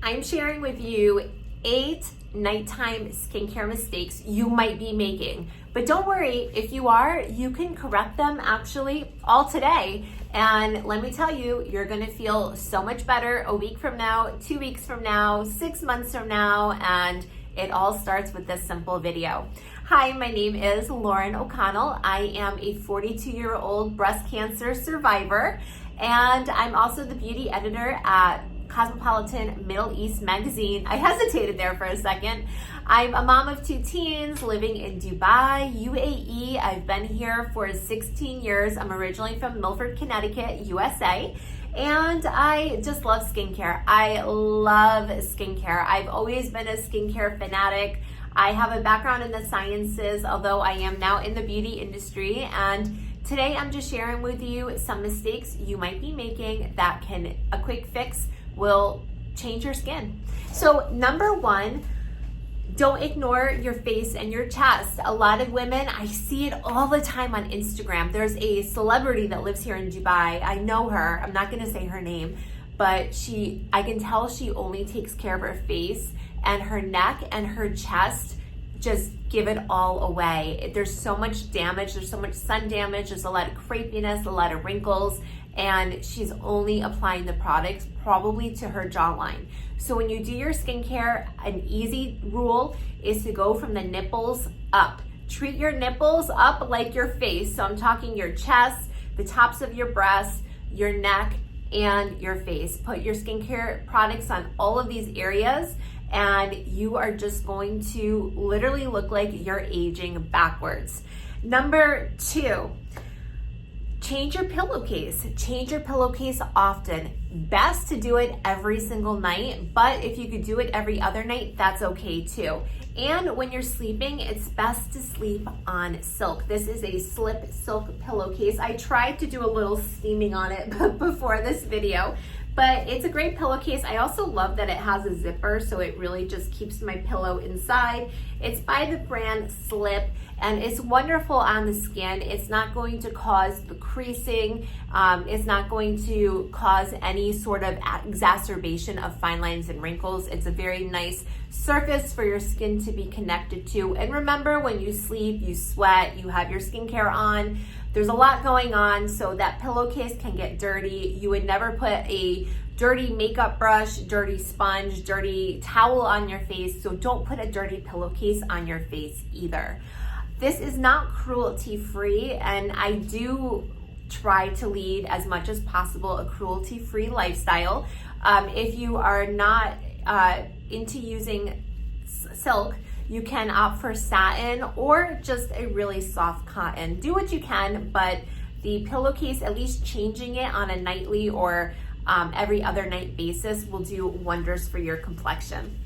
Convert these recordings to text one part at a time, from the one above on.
I'm sharing with you 8 nighttime skincare mistakes you might be making. But don't worry, if you are, you can correct them actually all today. And let me tell you, you're gonna feel so much better a week from now, 2 weeks from now, 6 months from now, and it all starts with this simple video. Hi, my name is Lauren O'Connell. I am a 42-year-old breast cancer survivor, and I'm also the beauty editor at Cosmopolitan Middle East magazine. I hesitated there for a second. I'm a mom of 2 teens living in Dubai, UAE. I've been here for 16 years. I'm originally from Milford, Connecticut, USA. And I just love skincare. I love skincare. I've always been a skincare fanatic. I have a background in the sciences, although I am now in the beauty industry. And today I'm just sharing with you some mistakes you might be making that a quick fix will change your skin. So number 1, don't ignore your face and your chest. A lot of women, I see it all the time on Instagram. There's a celebrity that lives here in Dubai. I know her. I'm not gonna say her name, but I can tell she only takes care of her face, and her neck and her chest just give it all away. There's so much damage. There's so much sun damage. There's a lot of crepiness, a lot of wrinkles, and she's only applying the products probably to her jawline. So when you do your skincare, an easy rule is to go from the nipples up. Treat your nipples up like your face. So I'm talking your chest, the tops of your breasts, your neck, and your face. Put your skincare products on all of these areas, and you are just going to literally look like you're aging backwards. Number 2, change your pillowcase. Change your pillowcase often. Best to do it every single night, but if you could do it every other night, that's okay too. And when you're sleeping, it's best to sleep on silk. This is a slip silk pillowcase. I tried to do a little steaming on it before this video, but it's a great pillowcase. I also love that it has a zipper, so it really just keeps my pillow inside. It's by the brand Slip, and it's wonderful on the skin. It's not going to cause the creasing. It's not going to cause any sort of exacerbation of fine lines and wrinkles. It's a very nice surface for your skin to be connected to. And remember, when you sleep, you sweat, you have your skincare on, there's a lot going on, so that pillowcase can get dirty. You would never put a dirty makeup brush, dirty sponge, dirty towel on your face, so don't put a dirty pillowcase on your face either. This is not cruelty-free, and I do try to lead as much as possible a cruelty-free lifestyle. If you are not into using silk, you can opt for satin or just a really soft cotton. Do what you can, but the pillowcase, at least changing it on a nightly or every other night basis, will do wonders for your complexion.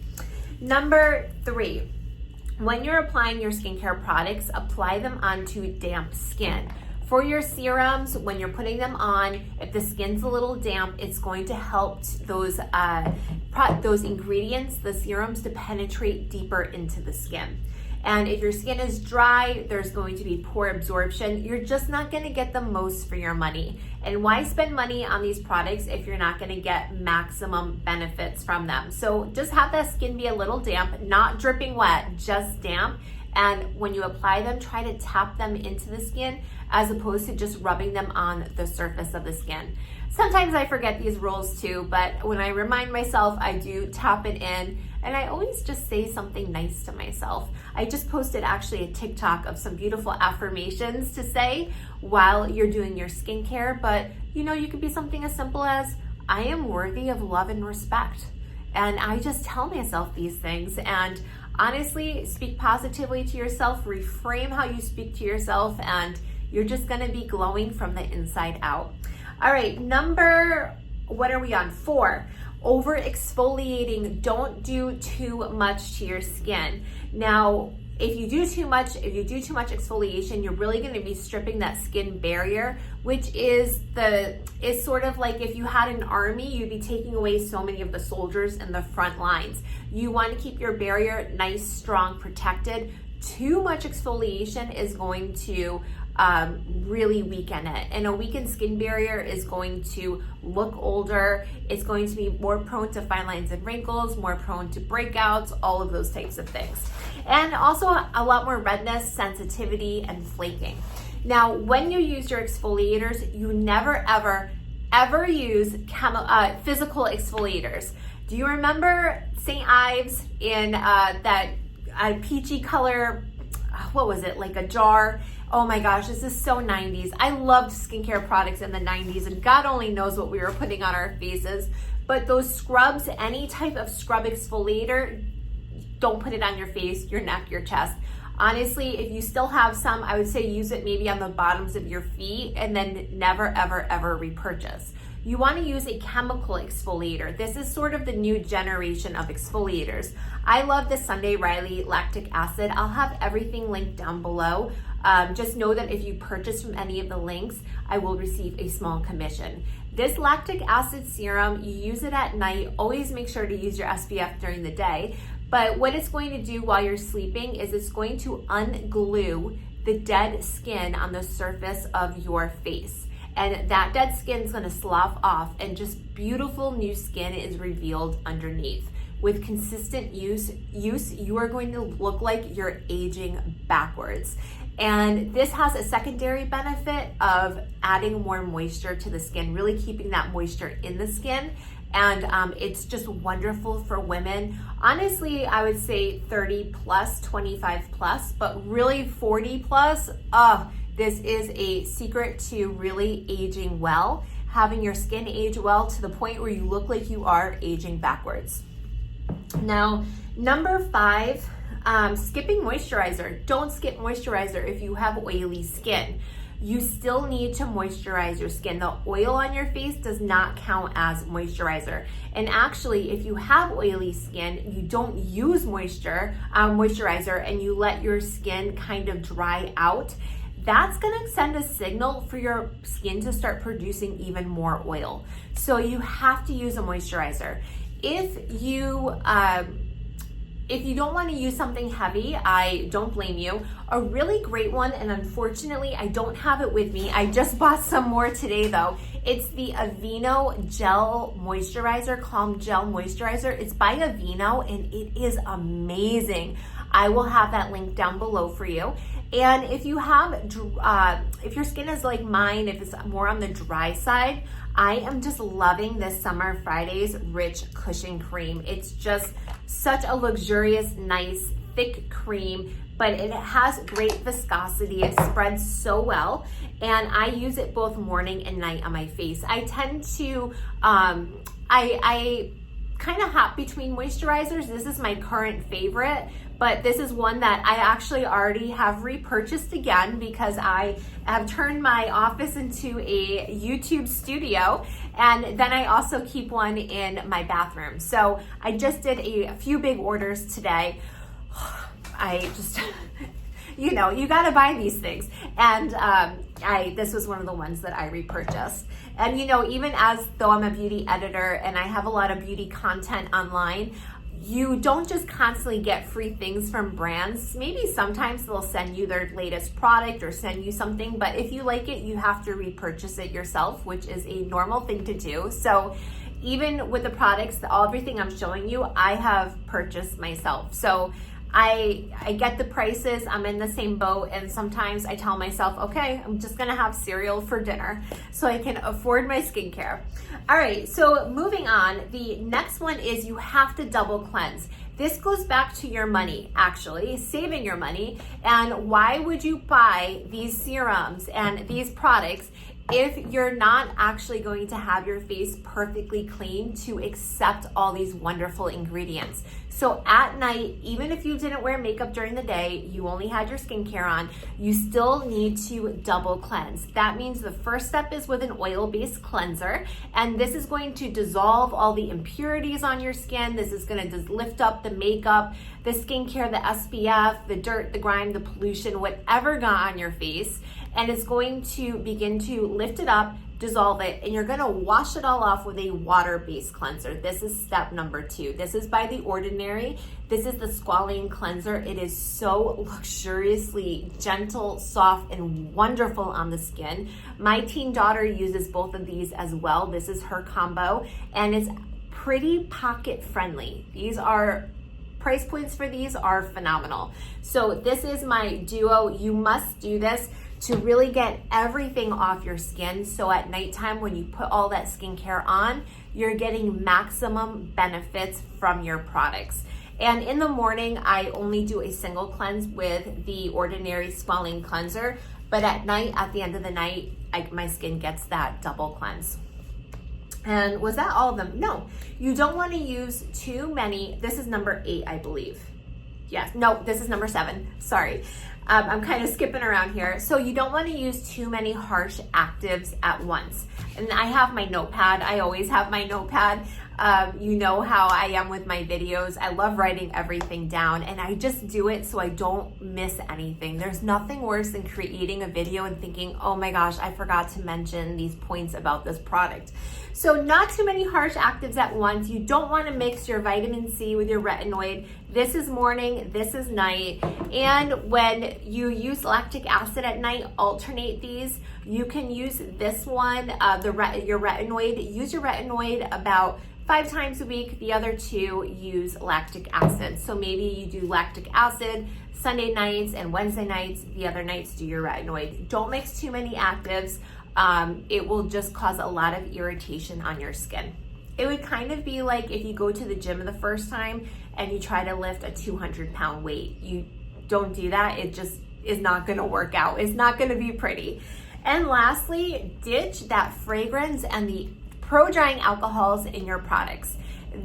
Number 3, when you're applying your skincare products, apply them onto damp skin. For your serums, when you're putting them on, if the skin's a little damp, it's going to help those ingredients, the serums, to penetrate deeper into the skin. And if your skin is dry, there's going to be poor absorption. You're just not gonna get the most for your money. And why spend money on these products if you're not gonna get maximum benefits from them? So just have that skin be a little damp, not dripping wet, just damp. And when you apply them, try to tap them into the skin as opposed to just rubbing them on the surface of the skin. Sometimes I forget these rules too, but when I remind myself, I do tap it in, and I always just say something nice to myself. I just posted actually a TikTok of some beautiful affirmations to say while you're doing your skincare, but you could be something as simple as, I am worthy of love and respect. And I just tell myself these things, and honestly, speak positively to yourself, reframe how you speak to yourself, and you're just gonna be glowing from the inside out. All right, what are we on? 4, over-exfoliating. Don't do too much to your skin. Now, if you do too much exfoliation, you're really going to be stripping that skin barrier, which is sort of like if you had an army, you'd be taking away so many of the soldiers in the front lines. You want to keep your barrier nice, strong, protected. Too much exfoliation is going to really weaken it. And a weakened skin barrier is going to look older. It's going to be more prone to fine lines and wrinkles, more prone to breakouts, all of those types of things. And also a lot more redness, sensitivity, and flaking. Now, when you use your exfoliators, you never, ever use physical exfoliators. Do you remember St. Ives in that peachy color, what was it, like a jar? Oh my gosh, this is so 90s. I loved skincare products in the 90s, and God only knows what we were putting on our faces. But those scrubs, any type of scrub exfoliator, don't put it on your face, your neck, your chest. Honestly, if you still have some, I would say use it maybe on the bottoms of your feet and then never, ever repurchase. You want to use a chemical exfoliator. This is sort of the new generation of exfoliators. I love the Sunday Riley lactic acid. I'll have everything linked down below. Just know that if you purchase from any of the links, I will receive a small commission. This lactic acid serum, you use it at night. Always make sure to use your SPF during the day. But what it's going to do while you're sleeping is it's going to unglue the dead skin on the surface of your face. And that dead skin is going to slough off, and just beautiful new skin is revealed underneath. With consistent use, you are going to look like you're aging backwards. And this has a secondary benefit of adding more moisture to the skin, really keeping that moisture in the skin. And it's just wonderful for women. Honestly, I would say 30 plus, 25 plus, but really 40 plus, this is a secret to really aging well, having your skin age well to the point where you look like you are aging backwards. Now, number 5, skipping moisturizer. Don't skip moisturizer if you have oily skin. You still need to moisturize your skin. The oil on your face does not count as moisturizer. And actually, if you have oily skin, you don't use moisturizer, and you let your skin kind of dry out, that's gonna send a signal for your skin to start producing even more oil. So you have to use a moisturizer. If you don't want to use something heavy, I don't blame you. A really great one, and unfortunately I don't have it with me, I just bought some more today though. It's the Aveeno Gel Moisturizer, Calm Gel Moisturizer. It's by Aveeno and it is amazing. I will have that link down below for you. And if you have, if your skin is like mine, if it's more on the dry side, I am just loving this Summer Fridays Rich Cushion Cream. It's just such a luxurious, nice, thick cream, but it has great viscosity. It spreads so well, and I use it both morning and night on my face. I tend to, I kind of hop between moisturizers. This is my current favorite, but this is one that I actually already have repurchased again because I have turned my office into a YouTube studio, and then I also keep one in my bathroom. So I just did a few big orders today. I just, you know, you gotta buy these things. And this was one of the ones that I repurchased. And you know, even as though I'm a beauty editor and I have a lot of beauty content online, you don't just constantly get free things from brands. Maybe sometimes they'll send you their latest product or send you something, but if you like it, you have to repurchase it yourself, which is a normal thing to do. So even with the products, everything I'm showing you, I have purchased myself. So I get the prices, I'm in the same boat, and sometimes I tell myself, okay, I'm just gonna have cereal for dinner so I can afford my skincare. All right, so moving on, the next one is you have to double cleanse. This goes back to your money, actually, saving your money. And why would you buy these serums and these products if you're not actually going to have your face perfectly clean to accept all these wonderful ingredients? So at night, even if you didn't wear makeup during the day, you only had your skincare on, you still need to double cleanse. That means the first step is with an oil-based cleanser, and this is going to dissolve all the impurities on your skin. This is gonna just lift up the makeup, the skincare, the SPF, the dirt, the grime, the pollution, whatever got on your face. and it's going to begin to lift it up, dissolve it, and you're gonna wash it all off with a water-based cleanser. This is step number 2. This is by The Ordinary. This is the Squalane Cleanser. It is so luxuriously gentle, soft, and wonderful on the skin. My teen daughter uses both of these as well. This is her combo, and it's pretty pocket friendly. These are price points for these are phenomenal. So this is my duo. You must do this to really get everything off your skin. So at nighttime, when you put all that skincare on, you're getting maximum benefits from your products. And in the morning, I only do a single cleanse with The Ordinary Squalane Cleanser. But at night, at the end of the night, my skin gets that double cleanse. And was that all of them? No, you don't want to use too many. This is number 8, I believe. Yes, no, this is number 7, sorry. I'm kind of skipping around here. So you don't want to use too many harsh actives at once. And I have my notepad. I always have my notepad. You know how I am with my videos. I love writing everything down, and I just do it so I don't miss anything. There's nothing worse than creating a video and thinking, oh my gosh, I forgot to mention these points about this product. So not too many harsh actives at once. You don't want to mix your vitamin C with your retinoid. This is morning, this is night. And when you use lactic acid at night, alternate these. You can use this one, your retinoid. Use your retinoid about 5 times a week. The other 2 use lactic acid. So maybe you do lactic acid Sunday nights and Wednesday nights. The other nights do your retinoid. Don't mix too many actives. It will just cause a lot of irritation on your skin. It would kind of be like if you go to the gym the first time and you try to lift a 200-pound weight. You don't do that. It just is not going to work out. It's not going to be pretty. And lastly, ditch that fragrance and the pro-drying alcohols in your products.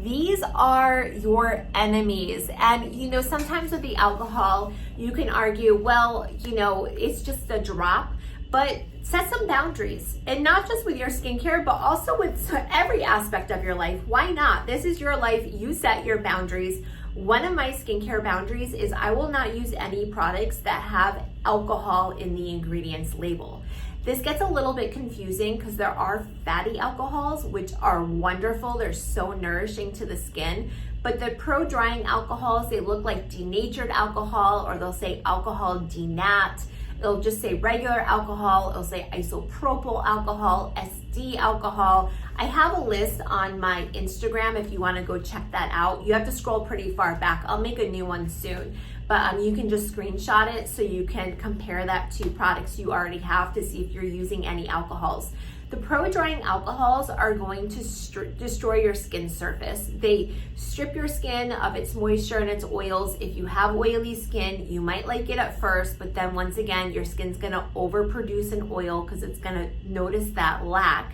These are your enemies. And you know, sometimes with the alcohol, you can argue, well, you know, it's just a drop, but set some boundaries, and not just with your skincare, but also with every aspect of your life. Why not? This is your life. You set your boundaries. One of my skincare boundaries is I will not use any products that have alcohol in the ingredients label. This gets a little bit confusing because there are fatty alcohols, which are wonderful. They're so nourishing to the skin. But the pro-drying alcohols, they look like denatured alcohol, or they'll say alcohol denat. It'll just say regular alcohol. It'll say isopropyl alcohol, SD alcohol. I have a list on my Instagram if you want to go check that out. You have to scroll pretty far back. I'll make a new one soon. But you can just screenshot it so you can compare that to products you already have to see if you're using any alcohols. The pro-drying alcohols are going to destroy your skin surface. They strip your skin of its moisture and its oils. If you have oily skin, you might like it at first, but then once again, your skin's gonna overproduce an oil because it's gonna notice that lack.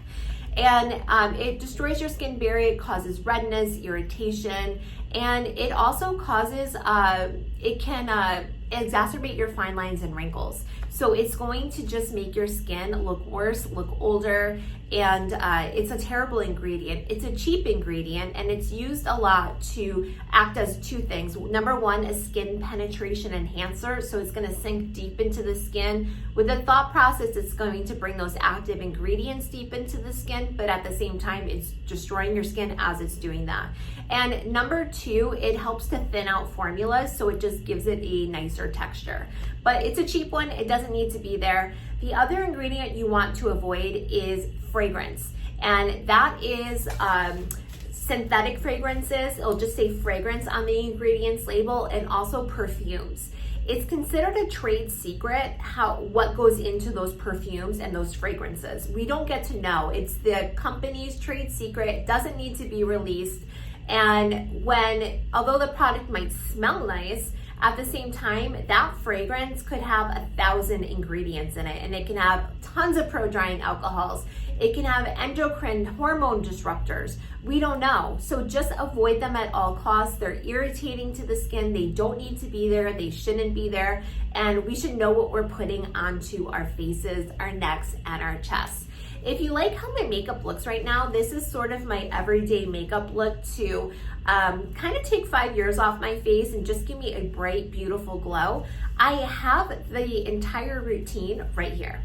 And it destroys your skin barrier. It causes redness, irritation, and it also causes, it can exacerbate your fine lines and wrinkles. So it's going to just make your skin look worse, look older, and it's a terrible ingredient. It's a cheap ingredient, and it's used a lot to act as 2 things. Number 1, a skin penetration enhancer. So it's gonna sink deep into the skin. With the thought process, it's going to bring those active ingredients deep into the skin, but at the same time, it's destroying your skin as it's doing that. And number 2, it helps to thin out formulas, so it just gives it a nicer texture. But it's a cheap one, it doesn't need to be there. The other ingredient you want to avoid is fragrance, and that is synthetic fragrances. It'll just say fragrance on the ingredients label, and also perfumes. It's considered a trade secret what goes into those perfumes and those fragrances. We don't get to know. It's the company's trade secret. It doesn't need to be released. And although the product might smell nice, at the same time, that fragrance could have 1,000 ingredients in it, and it can have tons of pro-drying alcohols. It can have endocrine hormone disruptors. We don't know. So just avoid them at all costs. They're irritating to the skin. They don't need to be there. They shouldn't be there. And we should know what we're putting onto our faces, our necks, and our chests. If you like how my makeup looks right now, this is sort of my everyday makeup look to kind of take 5 years off my face and just give me a bright, beautiful glow. I have the entire routine right here.